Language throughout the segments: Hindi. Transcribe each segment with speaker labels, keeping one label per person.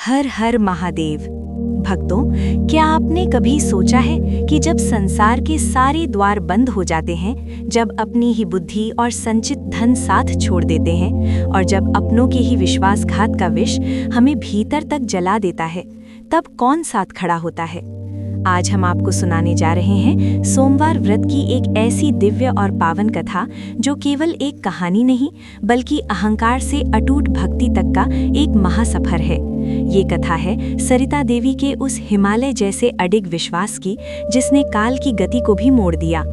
Speaker 1: हर हर महादेव। भक्तों, क्या आपने कभी सोचा है कि जब संसार के सारे द्वार बंद हो जाते हैं, जब अपनी ही बुद्धि और संचित धन साथ छोड़ देते हैं और जब अपनों के ही विश्वासघात का विष हमें भीतर तक जला देता है, तब कौन साथ खड़ा होता है? आज हम आपको सुनाने जा रहे हैं सोमवार व्रत की एक ऐसी दिव्य और पावन कथा जो केवल एक कहानी नहीं बल्कि अहंकार से अटूट भक्ति तक का एक महासफर है। ये कथा है सरिता देवी के उस हिमालय जैसे अडिग विश्वास की जिसने काल की गति को भी मोड़ दिया।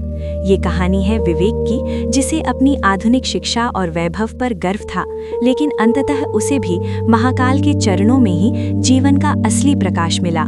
Speaker 1: ये कहानी है विवेक की, जिसे अपनी आधुनिक शिक्षा और वैभव पर गर्व था, लेकिन अंततः उसे भी महाकाल के चरणों में ही जीवन का असली प्रकाश मिला।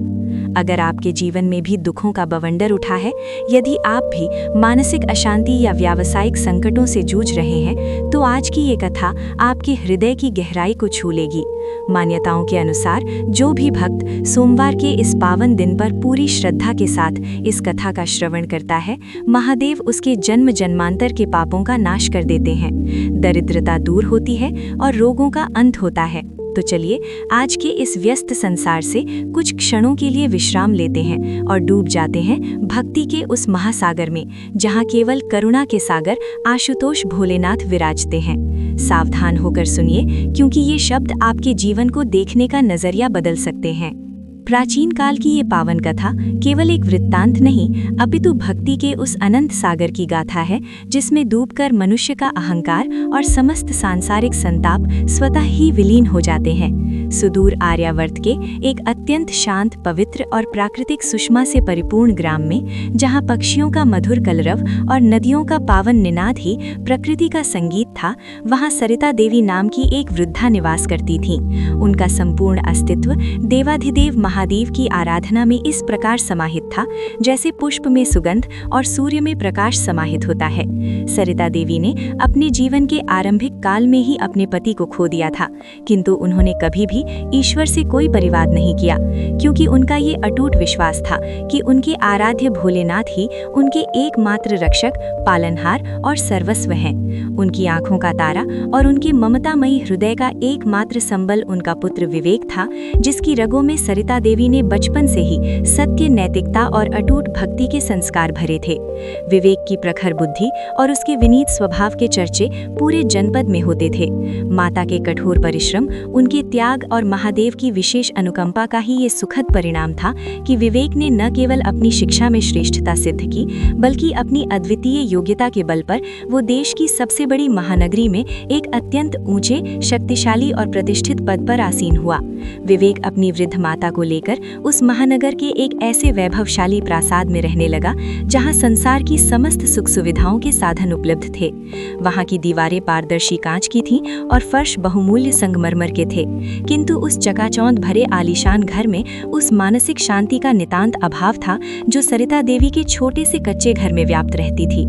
Speaker 1: अगर आपके जीवन में भी दुखों का बवंडर उठा है, यदि आप भी मानसिक अशांति या व्यावसायिक संकटों से जूझ रहे हैं, तो आज की ये कथा आपके हृदय की गहराई को छू लेगी। मान्यताओं के अनुसार जो भी भक्त सोमवार के इस पावन दिन पर पूरी श्रद्धा के साथ इस कथा का श्रवण करता है, महादेव उसके जन्म जन्मांतर के पापों का नाश कर देते हैं, दरिद्रता दूर होती है और रोगों का अंत होता है। तो चलिए आज के इस व्यस्त संसार से कुछ क्षणों के लिए विश्राम लेते हैं और डूब जाते हैं भक्ति के उस महासागर में, जहां केवल करुणा के सागर आशुतोष भोलेनाथ विराजते हैं। सावधान होकर सुनिए, क्योंकि ये शब्द आपके जीवन को देखने का नजरिया बदल सकते हैं। प्राचीन काल की ये पावन कथा केवल एक वृत्तांत नहीं, अपितु भक्ति के उस अनंत सागर की गाथा है, जिसमें डूबकर मनुष्य का अहंकार और समस्त सांसारिक संताप स्वतः ही विलीन हो जाते हैं। सुदूर आर्यावर्त के एक अत्यंत शांत, पवित्र और प्राकृतिक सुषमा से परिपूर्ण ग्राम में, जहां पक्षियों का मधुर कलरव और नदियों का पावन निनाद ही प्रकृति का संगीत था, वहां सरिता देवी नाम की एक वृद्धा निवास करती थीं। उनका संपूर्ण अस्तित्व देवाधिदेव महादेव की आराधना में इस प्रकार समाहित था, जैसे पुष्प में सुगंध और सूर्य में प्रकाश समाहित होता है। सरिता देवी ने अपने जीवन के आरंभिक काल में ही अपने पति को खो दिया था, किंतु उन्होंने कभी भी ईश्वर से कोई परिवाद नहीं किया, क्योंकि उनका ये अटूट विश्वास था कि उनके आराध्य भोलेनाथ ही उनके एकमात्र रक्षक, पालनहार और सर्वस्व हैं। उनकी आंखों का तारा और उनके ममतामयी हृदय का एकमात्र संबल उनका पुत्र विवेक था, जिसकी रगों में सरिता देवी ने बचपन से ही सत्य, नैतिकता और अटूट भक्ति के संस्कार भरे थे। विवेक की प्रखर बुद्धि और उसके विनीत स्वभाव के चर्चे पूरे जनपद में होते थे। माता के कठोर परिश्रम, उनके त्याग और महादेव की विशेष अनुकंपा का ही ये सुखद परिणाम था कि विवेक ने न केवल अपनी शिक्षा में श्रेष्ठता सिद्ध की, बल्कि अपनी अद्वितीय योग्यता के बल पर वो देश की सबसे बड़ी महानगरी में एक अत्यंत ऊंचे, शक्तिशाली और प्रतिष्ठित पद पर आसीन हुआ। विवेक अपनी वृद्ध माता को लेकर उस महानगर के एक ऐसे वैभवशाली प्रासाद में रहने लगा, जहां संसार की समस्त सुख सुविधाओं के साधन उपलब्ध थे। वहां की दीवारें पारदर्शी कांच की थीं और फर्श बहुमूल्य संगमरमर के थे, किंतु उस चकाचौंध भरे आलीशान घर में उस मानसिक शांति का नितांत अभाव था जो सरिता देवी के छोटे से कच्चे घर में व्याप्त रहती थी।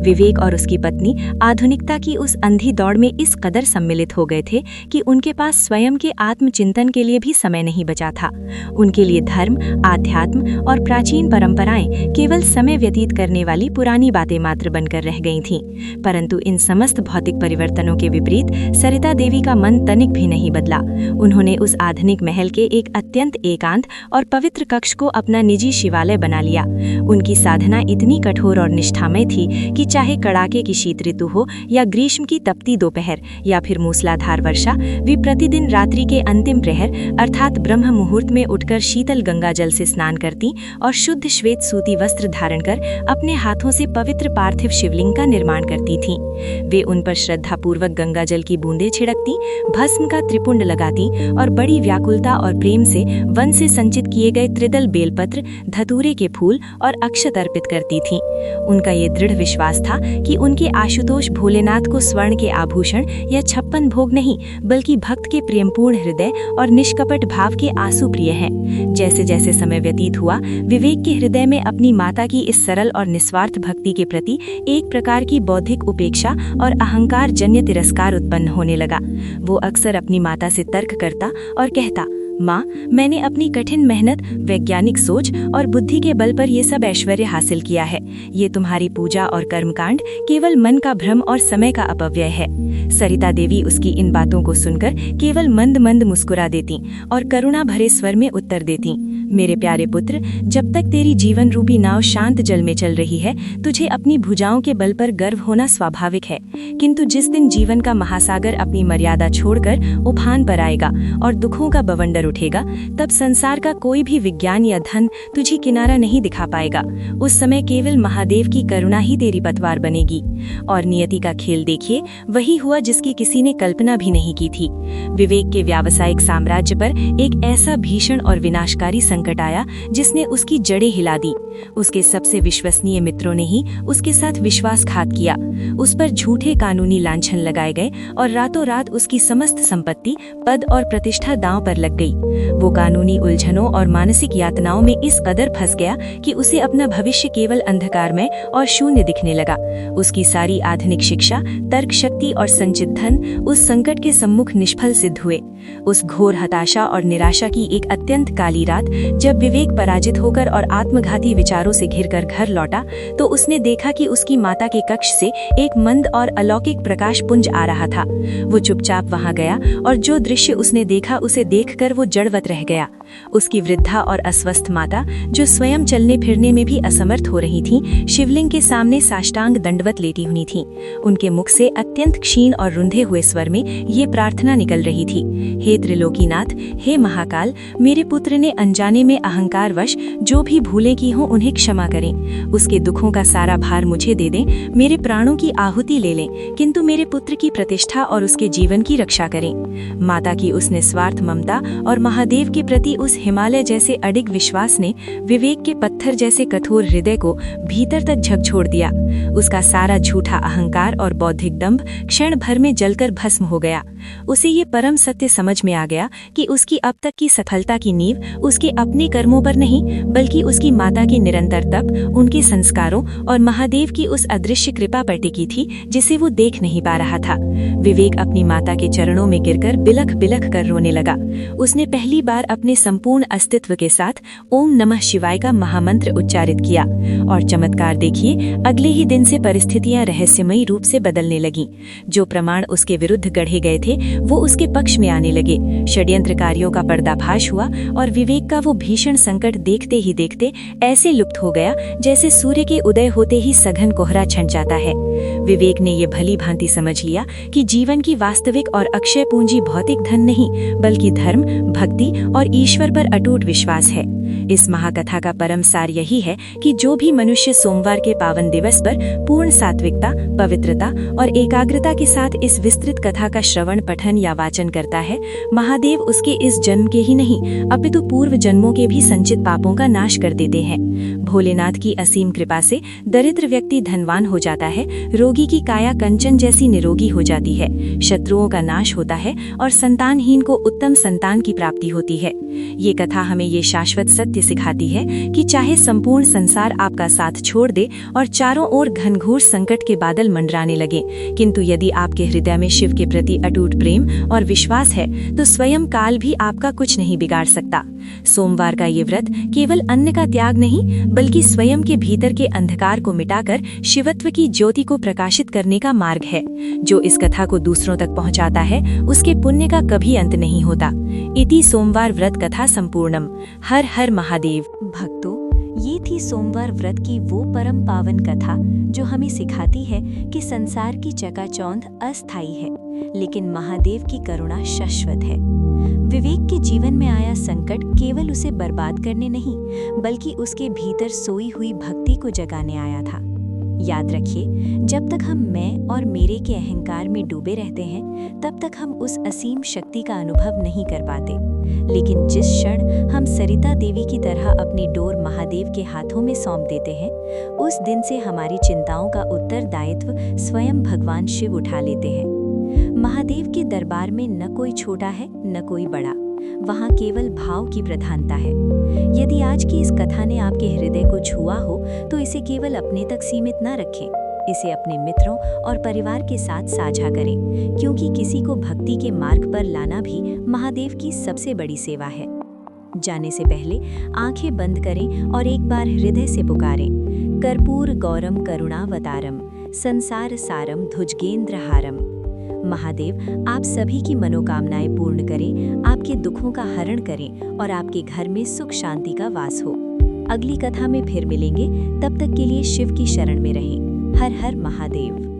Speaker 1: विवेक और उसकी पत्नी आधुनिकता की उस अंधी दौड़ में इस कदर सम्मिलित हो गए थे कि उनके पास स्वयं के आत्मचिंतन के लिए भी समय नहीं बचा था। उनके लिए धर्म, आध्यात्म और प्राचीन परंपराएं केवल समय व्यतीत करने वाली पुरानी बातें मात्र बनकर रह गई थीं। परंतु इन समस्त भौतिक परिवर्तनों के विपरीत सरिता देवी का मन तनिक भी नहीं बदला। उन्होंने उस आधुनिक महल के एक अत्यंत एकांत और पवित्र कक्ष को अपना निजी शिवालय बना लिया। उनकी साधना इतनी कठोर और निष्ठामय थी कि चाहे कड़ाके की शीत ऋतु हो या ग्रीष्म की तपती दोपहर या फिर मूसलाधार वर्षा, वे प्रतिदिन रात्रि के अंतिम प्रहर अर्थात ब्रह्म मुहूर्त में उठकर शीतल गंगा जल से स्नान करती और शुद्ध श्वेत सूती वस्त्र धारण कर अपने हाथों से पवित्र पार्थिव शिवलिंग का निर्माण करती थीं। वे उन पर श्रद्धापूर्वक गंगा जल की बूंदें छिड़कती, भस्म का त्रिपुंड लगाती और बड़ी व्याकुलता और प्रेम से वन से संचित किए गए त्रिदल बेलपत्र, धतूरे के फूल और अक्षत अर्पित करती थीं। उनका ये दृढ़ विश्वास था कि उनके आशुतोष भोलेनाथ को स्वर्ण के आभूषण या 56 भोग नहीं, बल्कि भक्त के प्रेमपूर्ण हृदय और निष्कपट भाव के आंसू प्रिय हैं। जैसे जैसे समय व्यतीत हुआ, विवेक के हृदय में अपनी माता की इस सरल और निस्वार्थ भक्ति के प्रति एक प्रकार की बौद्धिक उपेक्षा और अहंकार जन्य तिरस्कार उत्पन्न होने लगा। वो अक्सर अपनी माता से तर्क करता और कहता, माँ, मैंने अपनी कठिन मेहनत, वैज्ञानिक सोच और बुद्धि के बल पर ये सब ऐश्वर्य हासिल किया है। ये तुम्हारी पूजा और कर्मकांड केवल मन का भ्रम और समय का अपव्यय है। सरिता देवी उसकी इन बातों को सुनकर केवल मंद मंद मुस्कुरा देती और करुणा भरे स्वर में उत्तर देती, मेरे प्यारे पुत्र, जब तक तेरी जीवन रूपी नाव शांत जल में चल रही है, तुझे अपनी भुजाओं के बल पर गर्व होना स्वाभाविक है। किंतु जिस दिन जीवन का महासागर अपनी मर्यादा छोड़कर उफान पर आएगा और दुखों का बवंडर उठेगा, तब संसार का कोई भी विज्ञान या धन तुझे किनारा नहीं दिखा पाएगा। उस समय केवल महादेव की करुणा ही तेरी पतवार बनेगी। और नियति का खेल देखिए, वही हुआ जिसकी किसी ने कल्पना भी नहीं की थी। विवेक के व्यावसायिक साम्राज्य पर एक ऐसा भीषण और विनाशकारी संकट आया जिसने उसकी जड़ें हिला दी। उसके सबसे विश्वसनीय मित्रों ने ही उसके साथ विश्वासघात किया। उस पर झूठे कानूनी लांछन लगाए गए और रातों रात उसकी समस्त संपत्ति, पद और प्रतिष्ठा दांव पर लग गई। वो कानूनी उलझनों और मानसिक यातनाओं में इस कदर फंस गया कि उसे अपना भविष्य केवल अंधकारमय और शून्य दिखने लगा। उसकी सारी आधुनिक शिक्षा, तर्क शक्ति और संचित धन उस संकट के सम्मुख निष्फल सिद्ध हुए। उस घोर हताशा और निराशा की एक अत्यंत काली रात, जब विवेक पराजित होकर और आत्मघाती विचारों से घिरकर घर लौटा, तो उसने देखा कि उसकी माता के कक्ष से एक मंद और अलौकिक प्रकाश पुंज आ रहा था। वो चुपचाप वहां गया और जो दृश्य उसने देखा उसे देखकर वो जड़वत रह गया। उसकी वृद्धा और अस्वस्थ माता, जो स्वयं चलने फिरने में भी असमर्थ हो रही थीं, शिवलिंग के सामने साष्टांग दंडवत लेटी हुई थीं। उनके मुख से अत्यंत क्षीण और रुंधे हुए स्वर में ये प्रार्थना निकल रही थी, हे त्रिलोकीनाथ, हे महाकाल, मेरे पुत्र ने अनजाने में अहंकारवश जो भी भूलें की हों उन्हें क्षमा करें। उसके दुखों का सारा भार मुझे दे दें, मेरे प्राणों की आहुति ले लें, किंतु मेरे पुत्र की प्रतिष्ठा और उसके जीवन की रक्षा करें। माता की उस निस्वार्थ ममता और महादेव के प्रति उस हिमालय जैसे अडिग विश्वास ने विवेक के पत्थर जैसे कठोर हृदय को भीतर तक झकझोर दिया। उसका सारा झूठा अहंकार और बौद्धिक दंभ क्षण भर में जलकर भस्म हो गया। उसे ये परम सत्य समझ में आ गया कि उसकी अब तक की सफलता की नींव उसके अपने कर्मों पर नहीं, बल्कि उसकी माता की निरंतर तप, उनके संस्कारों और महादेव की उस अदृश्य कृपा पर टिकी थी जिसे वो देख नहीं पा रहा था। विवेक अपनी माता के चरणों में गिरकर बिलख बिलख कर रोने लगा। उसने पहली बार अपने संपूर्ण अस्तित्व के साथ ओम नमः शिवाय का महामंत्र उच्चारित किया और चमत्कार देखिए, अगले ही दिन से परिस्थितियां रहस्यमयी रूप से बदलने लगीं। जो प्रमाण उसके विरुद्ध गढ़े गए थे वो उसके पक्ष में आने लगे। षड्यंत्रकारियों का पर्दाफाश हुआ और विवेक का वो भीषण संकट देखते ही देखते ऐसे लुप्त हो गया जैसे सूर्य के उदय होते ही सघन कोहरा छंट जाता है। विवेक ने ये भली भांति समझ लिया कि जीवन की वास्तविक और अक्षय पूंजी भौतिक धन नहीं, बल्कि धर्म, भक्ति और ईश्वर पर अटूट विश्वास है। इस महाकथा का परम सार यही है कि जो भी मनुष्य सोमवार के पावन दिवस पर पूर्ण सात्विकता, पवित्रता और एकाग्रता के साथ इस विस्तृत कथा का श्रवण, पठन या वाचन करता है, महादेव उसके इस जन्म के ही नहीं अपितु पूर्व जन्मों के भी संचित पापों का नाश कर देते हैं। भोलेनाथ की असीम कृपा से दरिद्र व्यक्ति धनवान हो जाता है, रोगी की काया कंचन जैसी निरोगी हो जाती है, शत्रुओं का नाश होता है और संतानहीन को उत्तम संतान की प्राप्ति होती है। ये कथा हमें ये शाश्वत सत्य सिखाती है कि चाहे संपूर्ण संसार आपका साथ छोड़ दे और चारों ओर घनघोर संकट के बादल मंडराने लगे, किंतु यदि आपके हृदय में शिव के प्रति अटूट प्रेम और विश्वास है तो स्वयं काल भी आपका कुछ नहीं बिगाड़ सकता। सोमवार का ये व्रत केवल अन्न का त्याग नहीं, बल्कि स्वयं के भीतर के अंधकार को मिटाकर शिवत्व की ज्योति को प्रकाशित करने का मार्ग है। जो इस कथा को दूसरों तक पहुंचाता है उसके पुण्य का कभी अंत नहीं होता। इति सोमवार व्रत कथा संपूर्णम। हर हर महादेव। भक्तों, ये थी सोमवार व्रत की वो परम पावन कथा जो हमें सिखाती है कि संसार की चकाचौंध अस्थायी है, लेकिन महादेव की करुणा शाश्वत है। विवेक के जीवन में आया संकट केवल उसे बर्बाद करने नहीं, बल्कि उसके भीतर सोई हुई भक्ति को जगाने आया था। याद रखिए, जब तक हम मैं और मेरे के अहंकार में डूबे रहते हैं, तब तक हम उस असीम शक्ति का अनुभव नहीं कर पाते। लेकिन जिस क्षण हम सरिता देवी की तरह अपनी डोर महादेव के हाथों में सौंप देते हैं, उस दिन से हमारी चिंताओं का उत्तरदायित्व स्वयं भगवान शिव उठा लेते हैं। महादेव के दरबार में न कोई छोटा है न कोई बड़ा, वहाँ केवल भाव की प्रधानता है। यदि आज की इस कथा ने आपके हृदय को छुआ हो तो इसे केवल अपने तक सीमित न रखें, इसे अपने मित्रों और परिवार के साथ साझा करें, क्योंकि किसी को भक्ति के मार्ग पर लाना भी महादेव की सबसे बड़ी सेवा है। जाने से पहले आंखें बंद करें और एक बार हृदय से पुकारें, कर्पूर गौरम करुणावतारम संसार सारम ध्वजगेंद्रहारम। महादेव आप सभी की मनोकामनाएं पूर्ण करें, आपके दुखों का हरण करें और आपके घर में सुख शांति का वास हो। अगली कथा में फिर मिलेंगे, तब तक के लिए शिव की शरण में रहें। हर हर महादेव।